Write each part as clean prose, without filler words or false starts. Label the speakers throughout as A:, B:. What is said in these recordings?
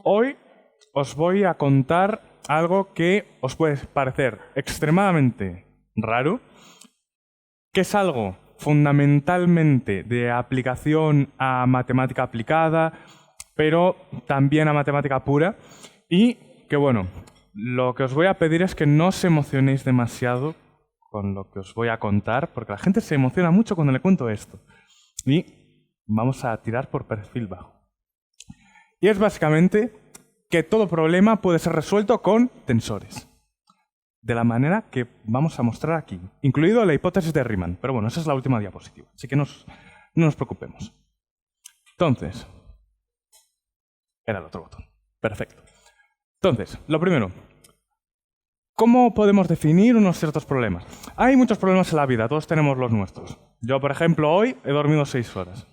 A: Hoy os voy a contar algo que os puede parecer extremadamente raro, que es algo fundamentalmente de aplicación a matemática aplicada, pero también a matemática pura, y que bueno, lo que os voy a pedir es que no os emocionéis demasiado con lo que os voy a contar, porque la gente se emociona mucho cuando le cuento esto. Y vamos a tirar por perfil bajo. Y es básicamente que todo problema puede ser resuelto con tensores. De la manera que vamos a mostrar aquí, incluido la hipótesis de Riemann. Pero bueno, esa es la última diapositiva, así que no nos preocupemos. Entonces, era el otro botón. Perfecto. Entonces, lo primero, ¿cómo podemos definir unos ciertos problemas? Hay muchos problemas en la vida, todos tenemos los nuestros. Yo, por ejemplo, hoy he dormido 6 horas.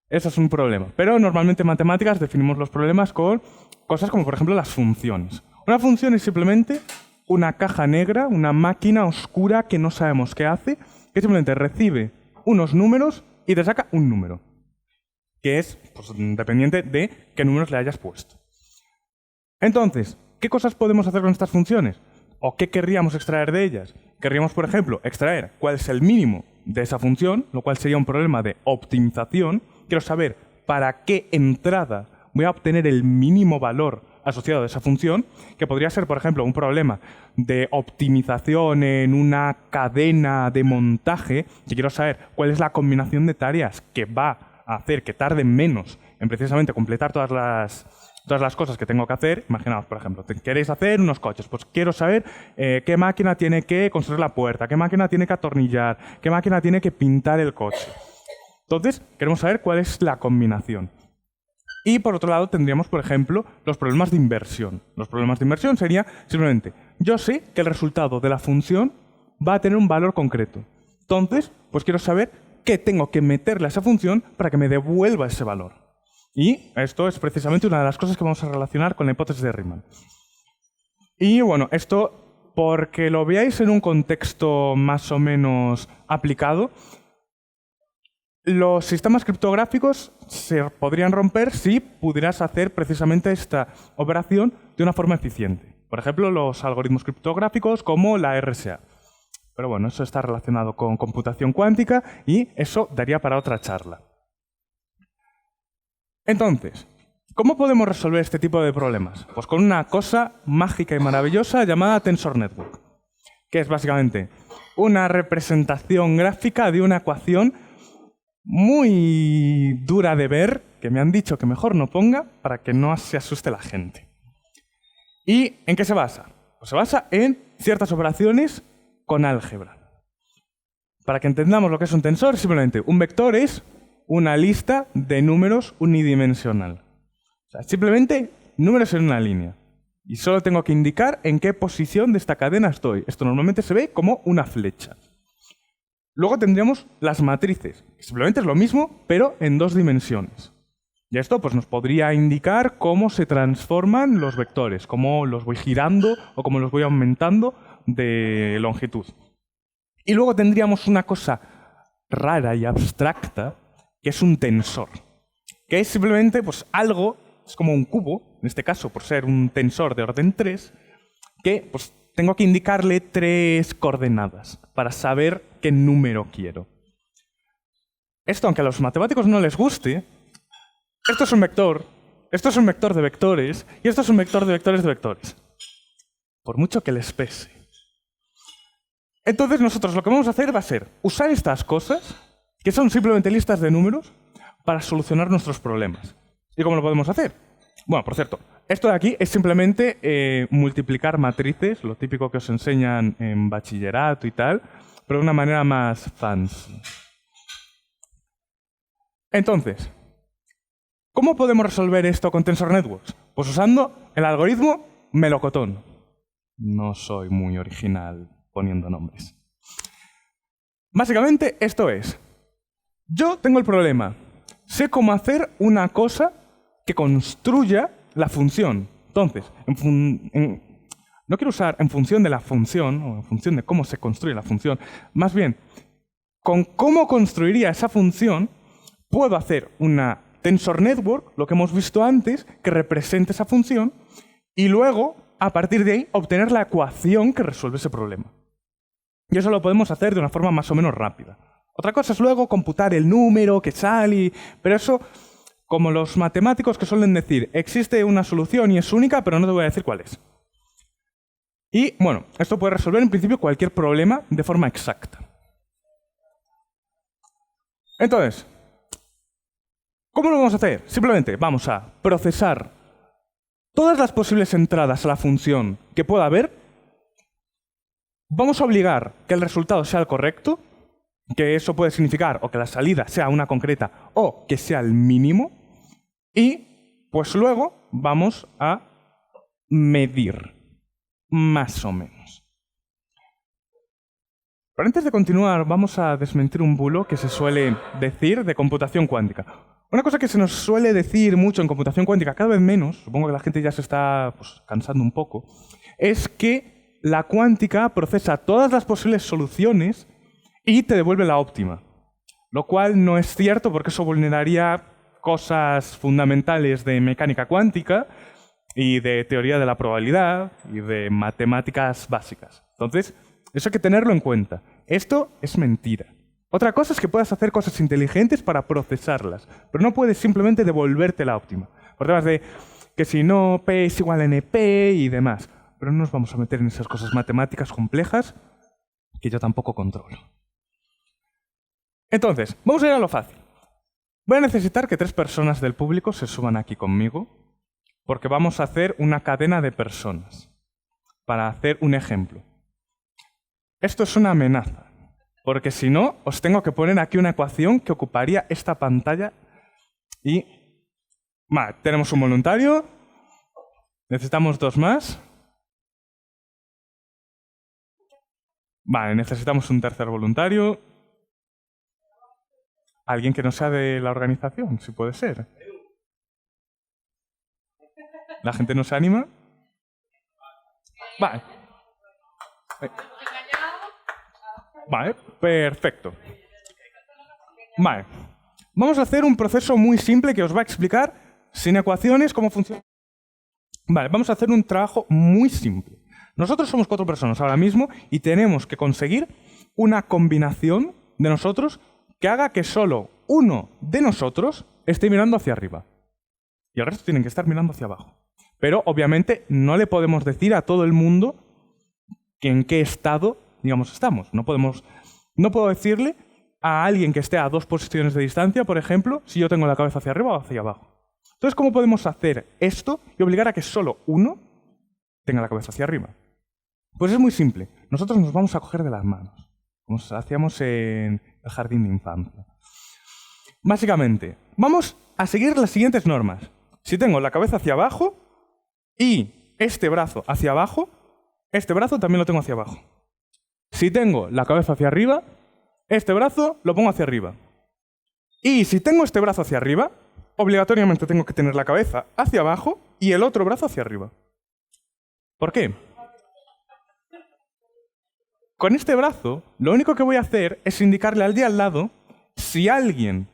A: Eso es un problema. Pero normalmente en matemáticas definimos los problemas con cosas como, por ejemplo, las funciones. Una función es simplemente una caja negra, una máquina oscura que no sabemos qué hace, que simplemente recibe unos números y te saca un número, que es pues, dependiente de qué números le hayas puesto. Entonces, ¿qué cosas podemos hacer con estas funciones? ¿O qué querríamos extraer de ellas? Querríamos, por ejemplo, extraer cuál es el mínimo de esa función, lo cual sería un problema de optimización. Quiero saber para qué entrada voy a obtener el mínimo valor asociado a esa función, que podría ser, por ejemplo, un problema de optimización en una cadena de montaje, que quiero saber cuál es la combinación de tareas que va a hacer que tarde menos en precisamente completar todas las cosas que tengo que hacer. Imaginaos, por ejemplo, queréis hacer unos coches, pues quiero saber qué máquina tiene que construir la puerta, qué máquina tiene que atornillar, qué máquina tiene que pintar el coche. Entonces, queremos saber cuál es la combinación. Y por otro lado tendríamos, por ejemplo, los problemas de inversión. Los problemas de inversión sería simplemente, yo sé que el resultado de la función va a tener un valor concreto. Entonces, pues quiero saber qué tengo que meterle a esa función para que me devuelva ese valor. Y esto es precisamente una de las cosas que vamos a relacionar con la hipótesis de Riemann. Y bueno, esto, porque lo veáis en un contexto más o menos aplicado, los sistemas criptográficos se podrían romper si pudieras hacer precisamente esta operación de una forma eficiente. Por ejemplo, los algoritmos criptográficos como la RSA. Pero bueno, eso está relacionado con computación cuántica y eso daría para otra charla. Entonces, ¿cómo podemos resolver este tipo de problemas? Pues con una cosa mágica y maravillosa llamada Tensor Network, que es básicamente una representación gráfica de una ecuación muy dura de ver, que me han dicho que mejor no ponga para que no se asuste la gente. ¿Y en qué se basa? Pues se basa en ciertas operaciones con álgebra. Para que entendamos lo que es un tensor, simplemente un vector es una lista de números unidimensional. O sea, simplemente números en una línea. Y solo tengo que indicar en qué posición de esta cadena estoy. Esto normalmente se ve como una flecha. Luego tendríamos las matrices, que simplemente es lo mismo, pero en 2 dimensiones. Y esto pues, nos podría indicar cómo se transforman los vectores, cómo los voy girando o cómo los voy aumentando de longitud. Y luego tendríamos una cosa rara y abstracta, que es un tensor, que es simplemente pues, algo, es como un cubo, en este caso por ser un tensor de orden 3, que pues, tengo que indicarle 3 coordenadas para saber qué número quiero. Esto, aunque a los matemáticos no les guste, esto es un vector, esto es un vector de vectores y esto es un vector de vectores de vectores. Por mucho que les pese. Entonces nosotros lo que vamos a hacer va a ser usar estas cosas, que son simplemente listas de números, para solucionar nuestros problemas. ¿Y cómo lo podemos hacer? Bueno, por cierto, esto de aquí es simplemente multiplicar matrices, lo típico que os enseñan en bachillerato y tal, pero de una manera más fancy. Entonces, ¿cómo podemos resolver esto con Tensor Networks? Pues usando el algoritmo melocotón. No soy muy original poniendo nombres. Básicamente esto es, yo tengo el problema, sé cómo hacer una cosa que construya la función. Entonces, no quiero usar en función de la función, o en función de cómo se construye la función, más bien, con cómo construiría esa función, puedo hacer una tensor network, lo que hemos visto antes, que represente esa función, y luego, a partir de ahí, obtener la ecuación que resuelve ese problema. Y eso lo podemos hacer de una forma más o menos rápida. Otra cosa es luego computar el número que sale, pero eso, como los matemáticos que suelen decir, existe una solución y es única, pero no te voy a decir cuál es. Y, bueno, esto puede resolver en principio cualquier problema de forma exacta. Entonces, ¿cómo lo vamos a hacer? Simplemente vamos a procesar todas las posibles entradas a la función que pueda haber. Vamos a obligar que el resultado sea el correcto, que eso puede significar o que la salida sea una concreta o que sea el mínimo. Y, pues luego, vamos a medir, más o menos. Pero antes de continuar, vamos a desmentir un bulo que se suele decir de computación cuántica. Una cosa que se nos suele decir mucho en computación cuántica, cada vez menos, supongo que la gente ya se está cansando un poco, es que la cuántica procesa todas las posibles soluciones y te devuelve la óptima. Lo cual no es cierto porque eso vulneraría cosas fundamentales de mecánica cuántica y de teoría de la probabilidad y de matemáticas básicas. Entonces, eso hay que tenerlo en cuenta. Esto es mentira. Otra cosa es que puedas hacer cosas inteligentes para procesarlas, pero no puedes simplemente devolverte la óptima. Por temas de que si no P es igual a NP y demás. Pero no nos vamos a meter en esas cosas matemáticas complejas que yo tampoco controlo. Entonces, vamos a ir a lo fácil. Voy a necesitar que 3 personas del público se suban aquí conmigo, porque vamos a hacer una cadena de personas para hacer un ejemplo. Esto es una amenaza, porque si no, os tengo que poner aquí una ecuación que ocuparía esta pantalla y... Vale, tenemos un voluntario, necesitamos 2 más. Vale, necesitamos un tercer voluntario. Alguien que no sea de la organización, si puede ser. ¿La gente no se anima? Vale. Vale, perfecto. Vale. Vamos a hacer un proceso muy simple que os va a explicar, sin ecuaciones, cómo funciona. Vale, vamos a hacer un trabajo muy simple. Nosotros somos 4 personas ahora mismo y tenemos que conseguir una combinación de nosotros que haga que solo uno de nosotros esté mirando hacia arriba. Y el resto tienen que estar mirando hacia abajo. Pero, obviamente, no le podemos decir a todo el mundo que en qué estado, digamos, estamos. No puedo decirle a alguien que esté a 2 posiciones de distancia, por ejemplo, si yo tengo la cabeza hacia arriba o hacia abajo. Entonces, ¿cómo podemos hacer esto y obligar a que solo uno tenga la cabeza hacia arriba? Pues es muy simple. Nosotros nos vamos a coger de las manos, como hacíamos en el jardín de infancia. Básicamente, vamos a seguir las siguientes normas. Si tengo la cabeza hacia abajo y este brazo hacia abajo, este brazo también lo tengo hacia abajo. Si tengo la cabeza hacia arriba, este brazo lo pongo hacia arriba. Y si tengo este brazo hacia arriba, obligatoriamente tengo que tener la cabeza hacia abajo y el otro brazo hacia arriba. ¿Por qué? Con este brazo, lo único que voy a hacer es indicarle al de al lado si alguien,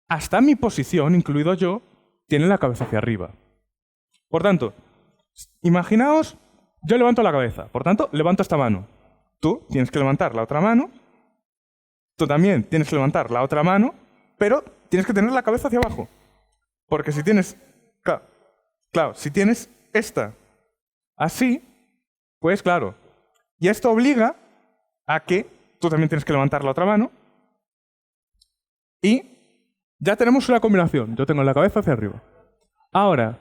A: hasta mi posición, incluido yo, tiene la cabeza hacia arriba. Por tanto, imaginaos, yo levanto la cabeza, por tanto, levanto esta mano. Tú tienes que levantar la otra mano, tú también tienes que levantar la otra mano, pero tienes que tener la cabeza hacia abajo. Porque si tienes, claro, si tienes esta así, pues claro, y esto obliga a que tú también tienes que levantar la otra mano y ya tenemos una combinación. Yo tengo la cabeza hacia arriba. Ahora,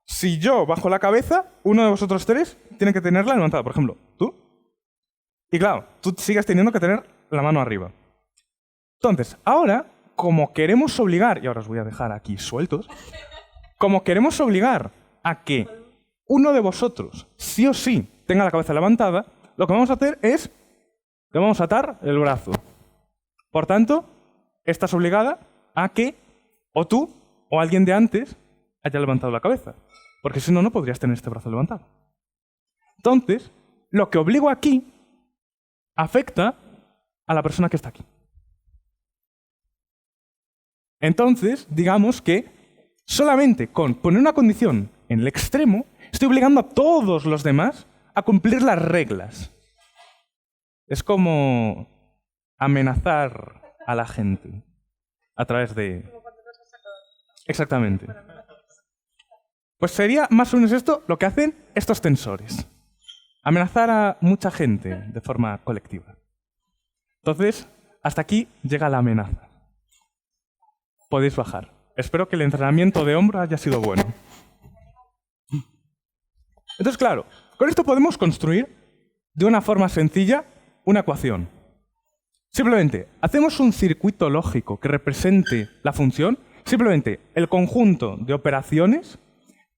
A: si yo bajo la cabeza, uno de vosotros 3 tiene que tenerla levantada. Por ejemplo, tú. Y claro, tú sigues teniendo que tener la mano arriba. Entonces, ahora, como queremos obligar, y ahora os voy a dejar aquí sueltos, como queremos obligar a que uno de vosotros, sí o sí, tenga la cabeza levantada, lo que vamos a hacer es, le vamos a atar el brazo. Por tanto, estás obligada a que o tú o alguien de antes haya levantado la cabeza. Porque si no, no podrías tener este brazo levantado. Entonces, lo que obligo aquí afecta a la persona que está aquí. Entonces, digamos que solamente con poner una condición en el extremo, estoy obligando a todos los demás a cumplir las reglas. Es como amenazar a la gente a través de... Exactamente. Pues sería más o menos esto lo que hacen estos tensores. Amenazar a mucha gente de forma colectiva. Entonces, hasta aquí llega la amenaza. Podéis bajar. Espero que el entrenamiento de hombro haya sido bueno. Entonces, claro, con esto podemos construir de una forma sencilla una ecuación. Simplemente hacemos un circuito lógico que represente la función, simplemente el conjunto de operaciones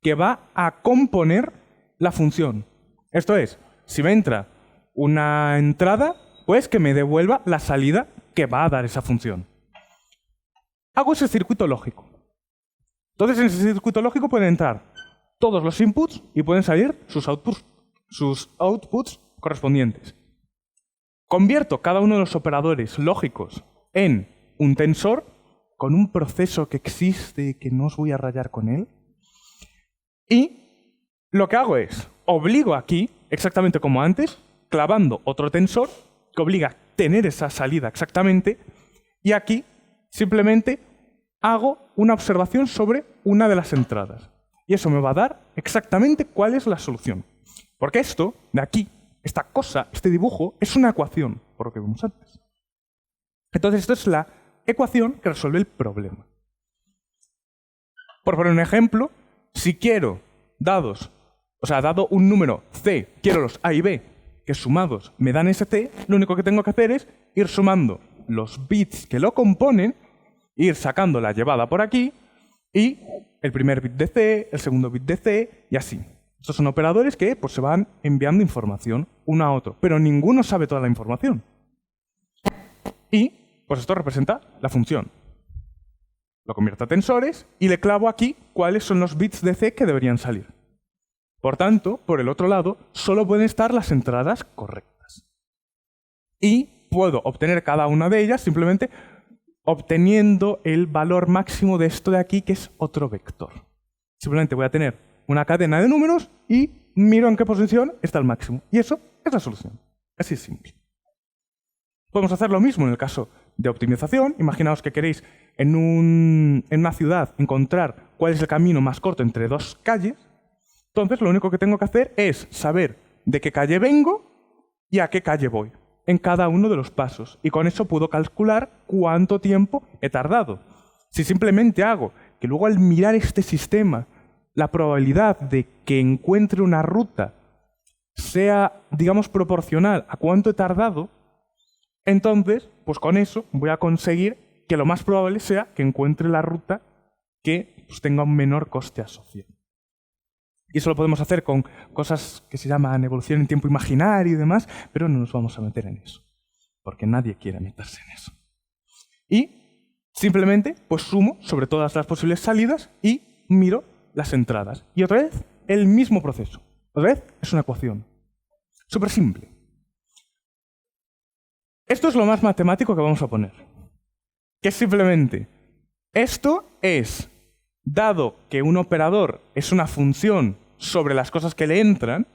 A: que va a componer la función. Esto es, si me entra una entrada, pues que me devuelva la salida que va a dar esa función. Hago ese circuito lógico. Entonces, en ese circuito lógico pueden entrar todos los inputs y pueden salir sus outputs correspondientes. Convierto cada uno de los operadores lógicos en un tensor con un proceso que existe que no os voy a rayar con él. Y lo que hago es, obligo aquí, exactamente como antes, clavando otro tensor que obliga a tener esa salida exactamente, y aquí simplemente hago una observación sobre una de las entradas. Y eso me va a dar exactamente cuál es la solución. Porque esto, de aquí, esta cosa, este dibujo, es una ecuación, por lo que vimos antes. Entonces, esto es la ecuación que resuelve el problema. Por poner un ejemplo, si quiero dado un número C, quiero los A y B, que sumados me dan ese C, lo único que tengo que hacer es ir sumando los bits que lo componen, ir sacando la llevada por aquí, y el primer bit de C, el segundo bit de C, y así. Estos son operadores que pues, se van enviando información uno a otro, pero ninguno sabe toda la información. Y pues esto representa la función. Lo convierto a tensores y le clavo aquí cuáles son los bits de C que deberían salir. Por tanto, por el otro lado, solo pueden estar las entradas correctas. Y puedo obtener cada una de ellas simplemente obteniendo el valor máximo de esto de aquí, que es otro vector. Simplemente voy a tener una cadena de números y miro en qué posición está el máximo. Y eso es la solución. Así es simple. Podemos hacer lo mismo en el caso de optimización. Imaginaos que queréis en una ciudad encontrar cuál es el camino más corto entre dos calles. Entonces lo único que tengo que hacer es saber de qué calle vengo y a qué calle voy en cada uno de los pasos. Y con eso puedo calcular cuánto tiempo he tardado. Si simplemente hago que luego al mirar este sistema la probabilidad de que encuentre una ruta sea, digamos, proporcional a cuánto he tardado, entonces, pues con eso voy a conseguir que lo más probable sea que encuentre la ruta que pues, tenga un menor coste asociado. Y eso lo podemos hacer con cosas que se llaman evolución en tiempo imaginario y demás, pero no nos vamos a meter en eso, porque nadie quiere meterse en eso. Y simplemente pues sumo sobre todas las posibles salidas y miro las entradas. Y otra vez, el mismo proceso. Otra vez, es una ecuación. Súper simple. Esto es lo más matemático que vamos a poner. Que es simplemente, esto es, dado que un operador es una función sobre las cosas que le entran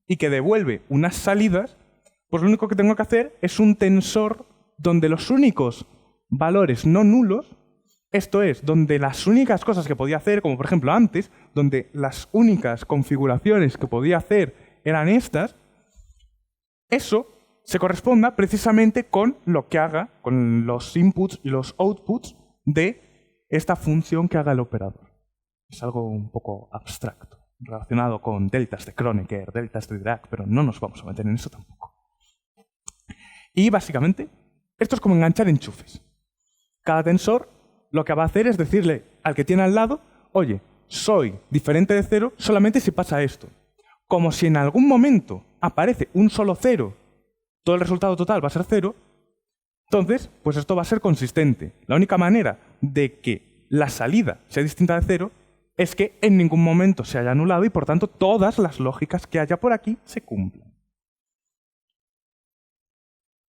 A: y que devuelve unas salidas, pues lo único que tengo que hacer es un tensor donde los únicos valores no nulos, esto es, donde las únicas cosas que podía hacer, como por ejemplo antes, donde las únicas configuraciones que podía hacer eran estas, eso se corresponda precisamente con lo que haga, con los inputs y los outputs de esta función que haga el operador. Es algo un poco abstracto, relacionado con deltas de Kronecker, deltas de Dirac, pero no nos vamos a meter en eso tampoco. Y básicamente, esto es como enganchar enchufes. Cada tensor lo que va a hacer es decirle al que tiene al lado, oye, soy diferente de cero solamente si pasa esto. Como si en algún momento aparece un solo cero, todo el resultado total va a ser cero, entonces, pues esto va a ser consistente. La única manera de que la salida sea distinta de cero es que en ningún momento se haya anulado y, por tanto, todas las lógicas que haya por aquí se cumplan.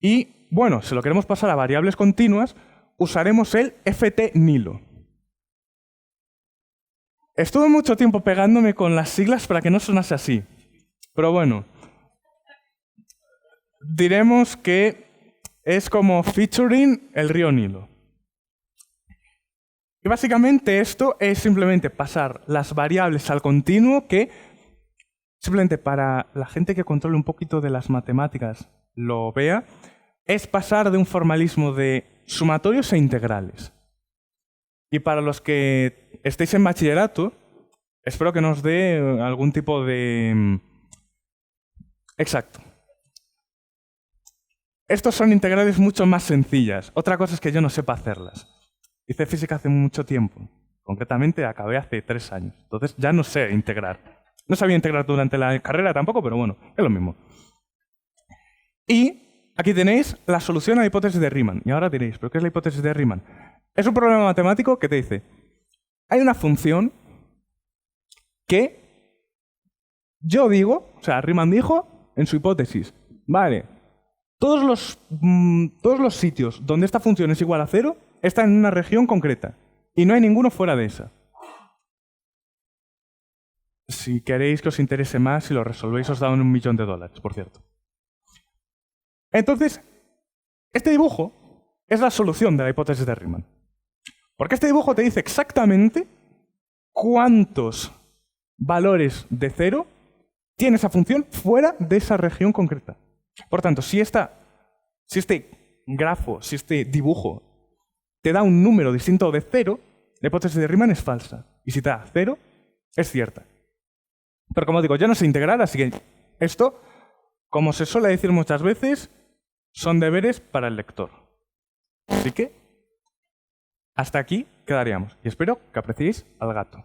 A: Y, bueno, si lo queremos pasar a variables continuas, usaremos el ft-nilo. Estuve mucho tiempo pegándome con las siglas para que no sonase así. Pero bueno, diremos que es como featuring el río Nilo. Y básicamente esto es simplemente pasar las variables al continuo que, simplemente para la gente que controle un poquito de las matemáticas lo vea, es pasar de un formalismo de sumatorios a integrales. Y para los que estéis en bachillerato, espero que nos dé algún tipo de... Exacto. Estos son integrales mucho más sencillas. Otra cosa es que yo no sepa hacerlas. Hice física hace mucho tiempo. Concretamente acabé hace 3 años. Entonces ya no sé integrar. No sabía integrar durante la carrera tampoco, pero bueno, es lo mismo. Y aquí tenéis la solución a la hipótesis de Riemann. Y ahora diréis, ¿pero qué es la hipótesis de Riemann? Es un problema matemático que te dice, hay una función que yo digo, o sea, Riemann dijo en su hipótesis, vale, todos los sitios donde esta función es igual a 0 están en una región concreta y no hay ninguno fuera de esa. Si queréis que os interese más, si lo resolvéis os dan $1.000.000, por cierto. Entonces, este dibujo es la solución de la hipótesis de Riemann. Porque este dibujo te dice exactamente cuántos valores de 0 tiene esa función fuera de esa región concreta. Por tanto, si este grafo, si este dibujo te da un número distinto de 0, la hipótesis de Riemann es falsa. Y si te da 0, es cierta. Pero como digo, yo no sé integrar, así que esto, como se suele decir muchas veces, son deberes para el lector. Así que, hasta aquí quedaríamos. Y espero que apreciéis al gato.